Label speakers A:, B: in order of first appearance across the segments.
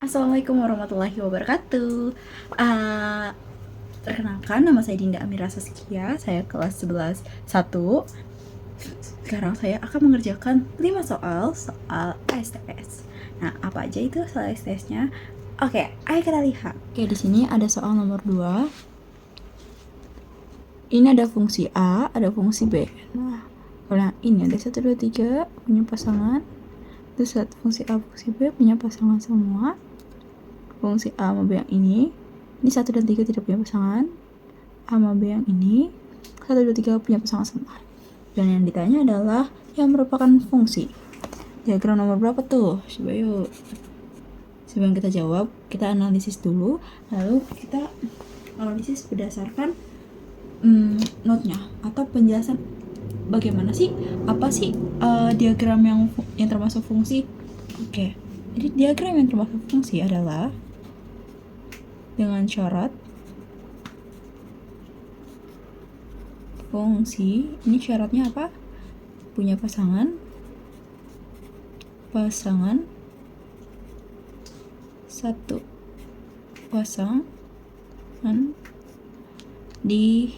A: Assalamualaikum warahmatullahi wabarakatuh. Uh, Perkenalkan, nama saya Dinda Amira Saskia. Saya kelas 11 1. Sekarang saya akan mengerjakan 5 soal STS. Nah, apa aja itu soal STS-nya? Oke, ayo kita lihat. Oke, di sini ada soal nomor 2. Ini ada fungsi A, ada fungsi B. Nah, kalau ini ada 1, 2, 3 punya pasangan. Terus fungsi A, fungsi B punya pasangan semua. Fungsi A sama B yang ini 1 dan 3 tidak punya pasangan. A sama B yang ini 1, 2, 3 punya pasangan semua. Dan yang ditanya adalah yang merupakan fungsi. Diagram nomor berapa tuh? Coba yuk. Sebelum kita jawab, kita analisis dulu. Lalu kita analisis berdasarkan note-nya atau penjelasan bagaimana sih, apa sih diagram yang termasuk fungsi. Oke, jadi diagram yang termasuk fungsi adalah dengan syarat fungsi ini syaratnya apa? Punya pasangan satu pasangan di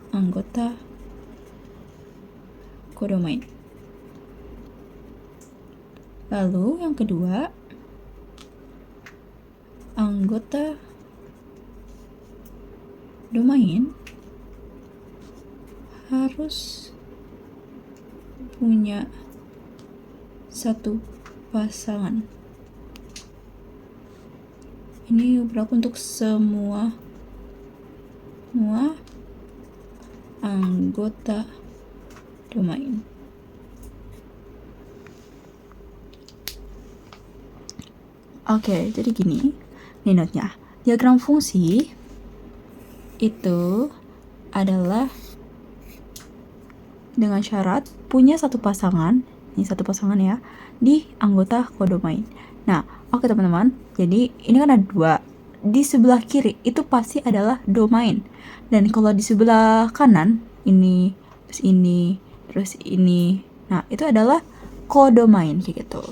A: anggota kodomain. Lalu yang kedua, anggota domain harus punya satu pasangan. Ini berlaku untuk semua anggota domain. Oke, jadi gini. Ini note-nya. Diagram fungsi itu adalah dengan syarat punya satu pasangan, ini satu pasangan ya, di anggota kodomain. Nah, oke teman-teman. Jadi ini kan ada 2. Di sebelah kiri itu pasti adalah domain. Dan kalau di sebelah kanan ini, terus ini. Nah, itu adalah kodomain kayak gitu.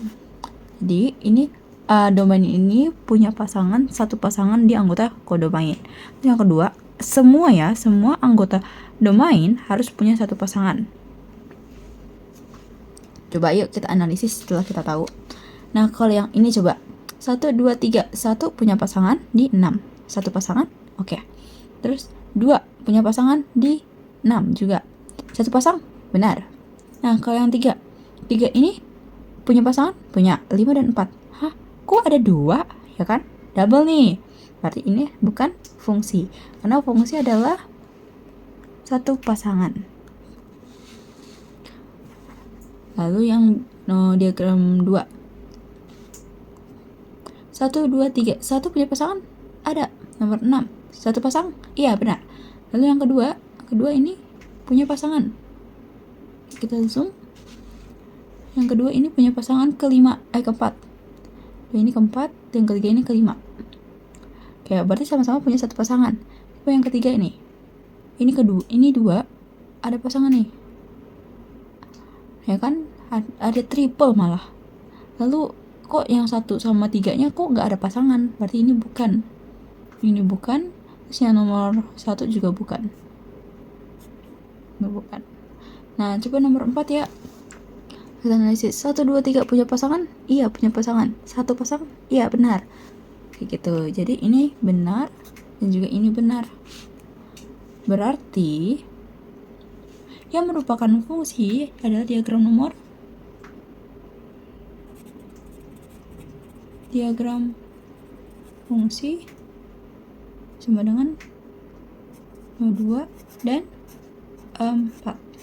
A: Jadi ini domain ini punya satu pasangan di anggota kodomain. Yang kedua, semua anggota domain harus punya satu pasangan. Coba yuk kita analisis setelah kita tahu. Nah, kalau yang ini coba 1, 2, 3. 1 punya pasangan di 6. Satu pasangan, oke. Terus 2 punya pasangan di 6 juga. Satu pasang, benar. Nah, kalau yang 3 ini punya pasangan, punya 5 dan 4. Hah? Kok ada 2? Ya kan? Double nih. Berarti ini bukan fungsi. Karena fungsi adalah satu pasangan. Lalu yang diagram 2. 1, 2, 3. 1 punya pasangan? Ada. Nomor 6. Satu pasang? Iya, benar. Lalu yang kedua ini punya pasangan. Kita zoom. Yang kedua ini punya pasangan keempat. Ini keempat, yang ketiga ini kelima. Oke, berarti sama-sama punya satu pasangan. Tapi yang ketiga ini dua, ada pasangan nih. Ya kan? Ada triple malah. Lalu kok yang 1 sama 3-nya kok nggak ada pasangan? Berarti ini bukan. Ini bukan. Terus yang nomor 1 juga bukan. Bukan. Nah, coba nomor 4 ya. Kita analisis. 1, 2, 3 punya pasangan? Iya, punya pasangan. Satu pasang? Iya, benar. Kayak gitu. Jadi ini benar dan juga ini benar. Berarti yang merupakan fungsi adalah diagram fungsi sama dengan 2 dan 4.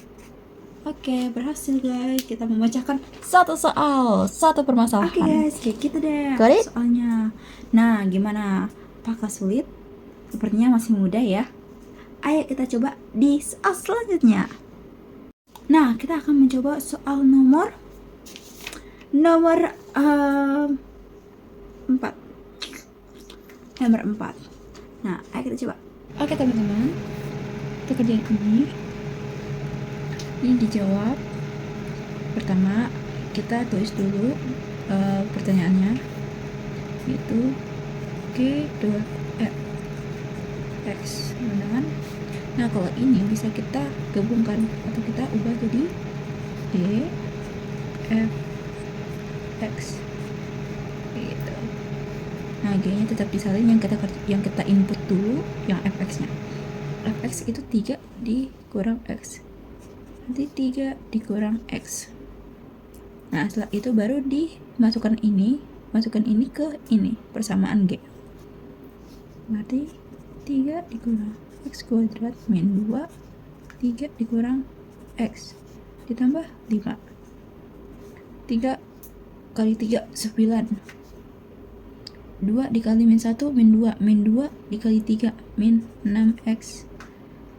A: Oke, berhasil guys. Kita memecahkan satu soal, satu permasalahan. Oke guys, kayak gitu deh soalnya. Nah, gimana? Apakah sulit? Sepertinya masih mudah ya. Ayo kita coba di soal selanjutnya. Nah, kita akan mencoba soal nomor 4. Nomor 4. Nah, ayo kita coba. Oke teman-teman, kita kerjain ini dijawab. Pertama kita tulis dulu pertanyaannya. yaitu G dot F X dengan. Nah kalau ini bisa kita gabungkan atau kita ubah jadi G F X gitu. Nah G nya tetap disalin, yang kita input dulu yang Fx nya. Fx itu 3 dikurang X, nanti 3 dikurang X. Nah setelah itu baru dimasukkan ini, masukkan ini ke ini, persamaan G. Berarti 3 dikurang X kuadrat min 2, 3 dikurang X ditambah 5. 3 kali 3 9. 2 dikali min 1 min 2, min 2 dikali 3 min 6x,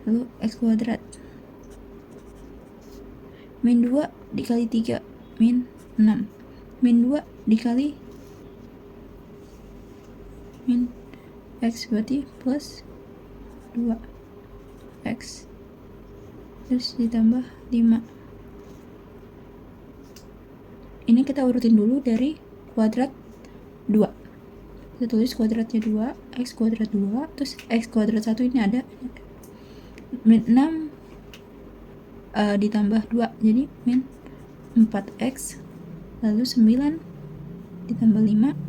A: lalu x kuadrat min 2 dikali 3 min 6, min 2 dikali min x berarti plus 2x, terus ditambah 5. Ini kita urutin dulu dari kuadrat 2. Kita tulis kuadratnya 2, x kuadrat 2, terus x kuadrat 1 ini ada min 6 ditambah 2, jadi min 4x, lalu 9 ditambah 5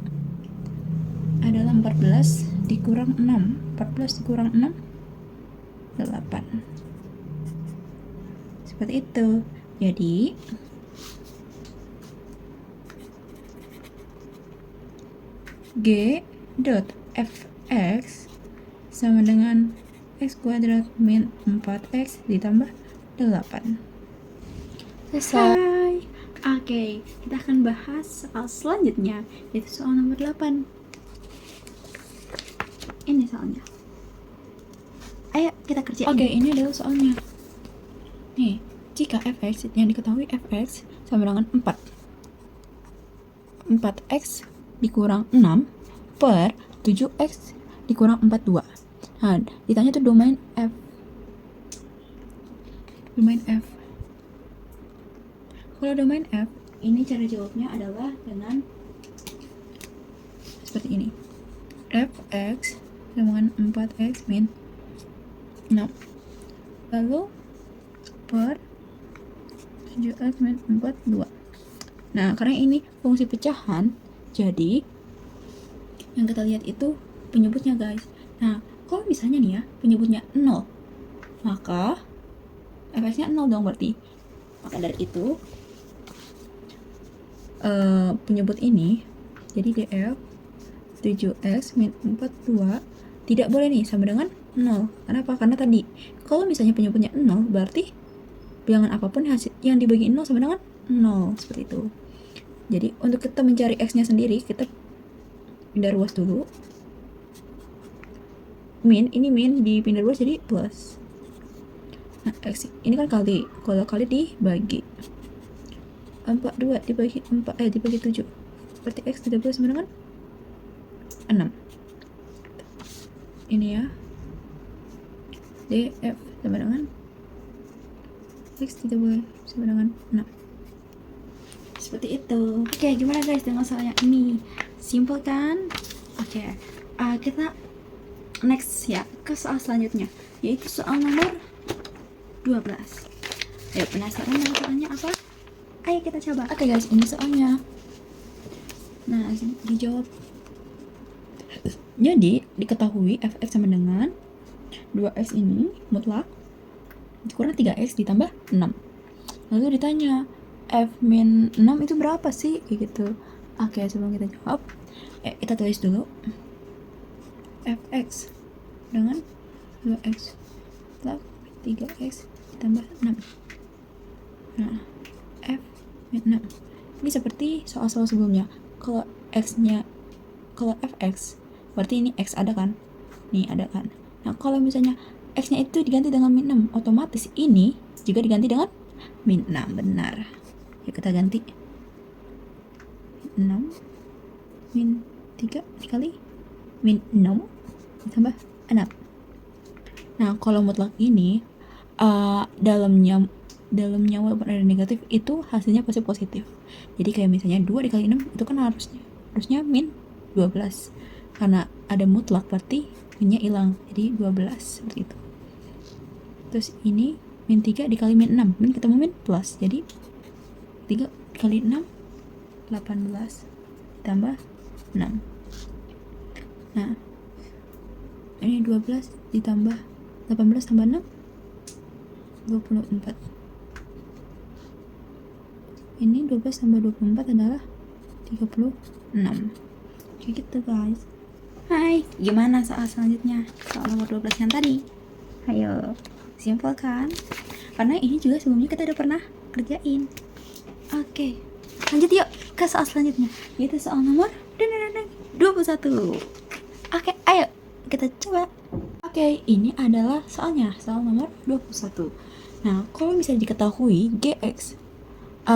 A: adalah 14 dikurang 6, 14 dikurang 6 8. Seperti itu. Jadi G dot Fx sama dengan x kuadrat min 4x ditambah 8. Selesai. Oke, kita akan bahas soal selanjutnya, yaitu soal nomor 8. Ini soalnya. Ayo kita kerjain. Oke, ini adalah soalnya. Nih, jika Fx yang diketahui Fx sama dengan 4. 4x dikurang 6 per 7x dikurang 42. Nah, ditanya tuh domain F. Domain F. Kalau domain F, ini cara jawabnya adalah dengan seperti ini. Fx sama dengan 4x min 6. Lalu per 7x min 42. Nah, karena ini fungsi pecahan, jadi yang kita lihat itu penyebutnya guys. Nah kalau misalnya nih ya penyebutnya 0, maka Fx nya 0 dong berarti. Maka dari itu penyebut ini jadi df 7x min 42 tidak boleh nih sama dengan 0. Kenapa? Karena tadi kalau misalnya penyebutnya 0 berarti bilangan apapun hasil yang dibagi 0 sama dengan 0, seperti itu. Jadi untuk kita mencari x nya sendiri, kita pindah ruas dulu. Min, ini min dipindah ruas jadi plus. Nah, x ini kan kali, kalau kali dibagi 42 dibagi 4 dibagi 7. Berarti x tidak boleh sama dengan 6. Ini ya. Df sama dengan x tidak boleh sama dengan 6. Seperti itu. Oke, gimana guys dengan soalnya ini? Simple kan? Oke, kita next ya ke soal selanjutnya, yaitu soal nomor 12. Ayo, penasaran dengan soalnya apa? Ayo kita coba. Oke guys, ini soalnya. Nah, dijawab. Jadi, diketahui Fx sama dengan 2x ini mutlak dikurang 3x ditambah 6. Lalu ditanya F min 6 itu berapa sih? Kayak gitu. Oke, sebelum kita jawab, kita tulis dulu Fx dengan 2x plus 3x ditambah 6. Nah, F min 6 ini seperti soal-soal sebelumnya. Kalau x-nya, kalau Fx berarti ini x ada kan? Nih ada kan? Nah, kalau misalnya x-nya itu diganti dengan min 6, otomatis ini juga diganti dengan min 6, benar. Yuk kita ganti 6 min 3 dikali min 6 ditambah 6. Nah kalau mutlak ini dalamnya walaupun ada negatif itu hasilnya pasti positif. Jadi kayak misalnya 2 dikali 6 itu kan harusnya min 12. Karena ada mutlak berarti minnya hilang, jadi 12 seperti itu. Terus ini min 3 dikali min 6, min ketemu min plus, jadi 3 kali 6 18 tambah 6. Nah, ini 12 ditambah 18 tambah 6 24. Ini 12 tambah 24 adalah 36. Kayak gitu guys. Hai, gimana soal selanjutnya? Soal nomor 12 yang tadi. Ayo, simpel kan? Karena ini juga sebelumnya kita udah pernah kerjain. Oke, lanjut yuk ke soal selanjutnya, yaitu soal nomor 21. Oke, ayo kita coba. Oke, ini adalah soalnya, soal nomor 21. Nah, kalau bisa diketahui Gx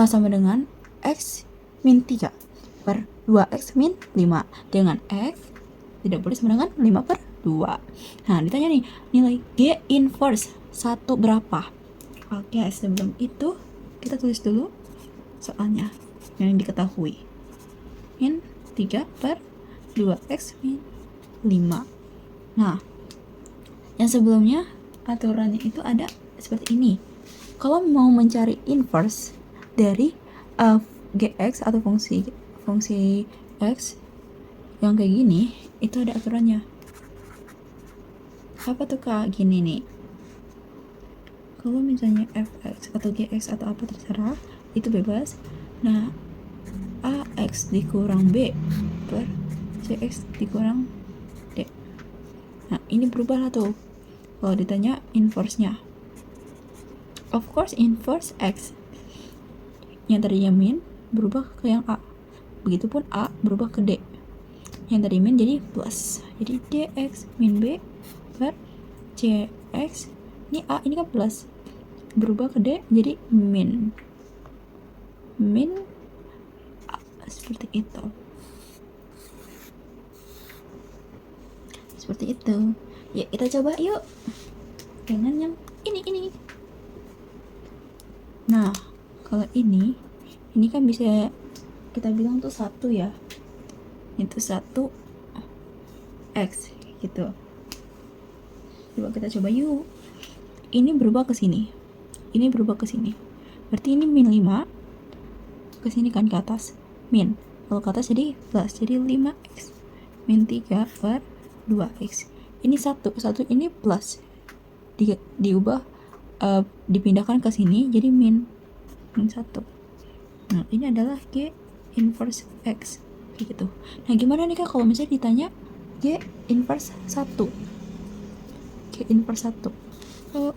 A: sama dengan X min 3 per 2X min 5, dengan X tidak boleh sama dengan 5 per 2. Nah, ditanya nih, nilai G inverse 1 berapa? Oke, sebelum itu kita tulis dulu soalnya yang diketahui. Min 3 per 2X min 5. Nah, yang sebelumnya aturannya itu ada seperti ini. Kalau mau mencari inverse dari Gx atau fungsi X yang kayak gini, itu ada aturannya. Apa tuh Kak? Gini nih. Kalau misalnya fx atau gx atau apa terserah, itu bebas. Nah, ax dikurang b per cx dikurang d. Nah, ini berubah lah tuh kalau ditanya inverse-nya. Of course, inverse x yang tadinya min berubah ke yang a. Begitupun a berubah ke d. Yang tadi min jadi plus. Jadi dx min b per cx. Ini a, ini kan plus. Berubah ke d jadi min a, seperti itu. Seperti itu. Ya, kita coba yuk dengan yang ini. Nah, kalau ini kan bisa kita bilang tuh 1 ya. Itu 1 X gitu. Coba kita coba yuk. Ini berubah ke sini. Ini berubah ke sini. Berarti ini min 5. Ke sini kan ke atas. Min. Kalau ke atas jadi plus. Jadi 5X min 3 per 2X. Ini 1 ini plus. Diubah dipindahkan ke sini jadi min 1. Nah, ini adalah G inverse X kayak gitu. Nah, gimana nih Kak kalau misalnya ditanya G inverse 1? G inverse 1. Oh,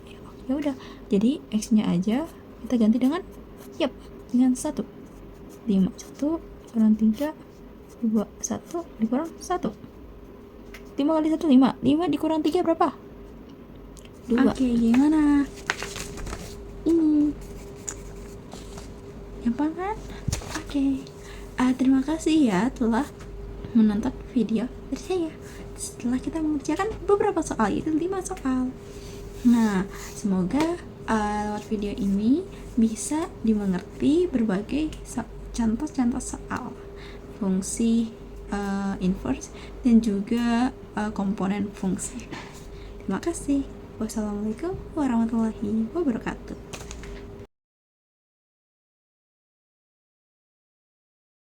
A: ya udah. Jadi X-nya aja kita ganti dengan dengan 1. 5 1 kurang 3 2 1 dikurang 1. 5 kali 1 5. 5 dikurang 3 berapa? 2. Oke, gimana? Ini gampang kan? Oke. Terima kasih ya telah menonton video dari saya. Setelah kita mengerjakan beberapa soal, yaitu 5 soal. Nah, semoga lewat video ini bisa dimengerti berbagai contoh-contoh soal fungsi inverse dan juga komponen fungsi. Terima kasih. Wassalamualaikum warahmatullahi wabarakatuh.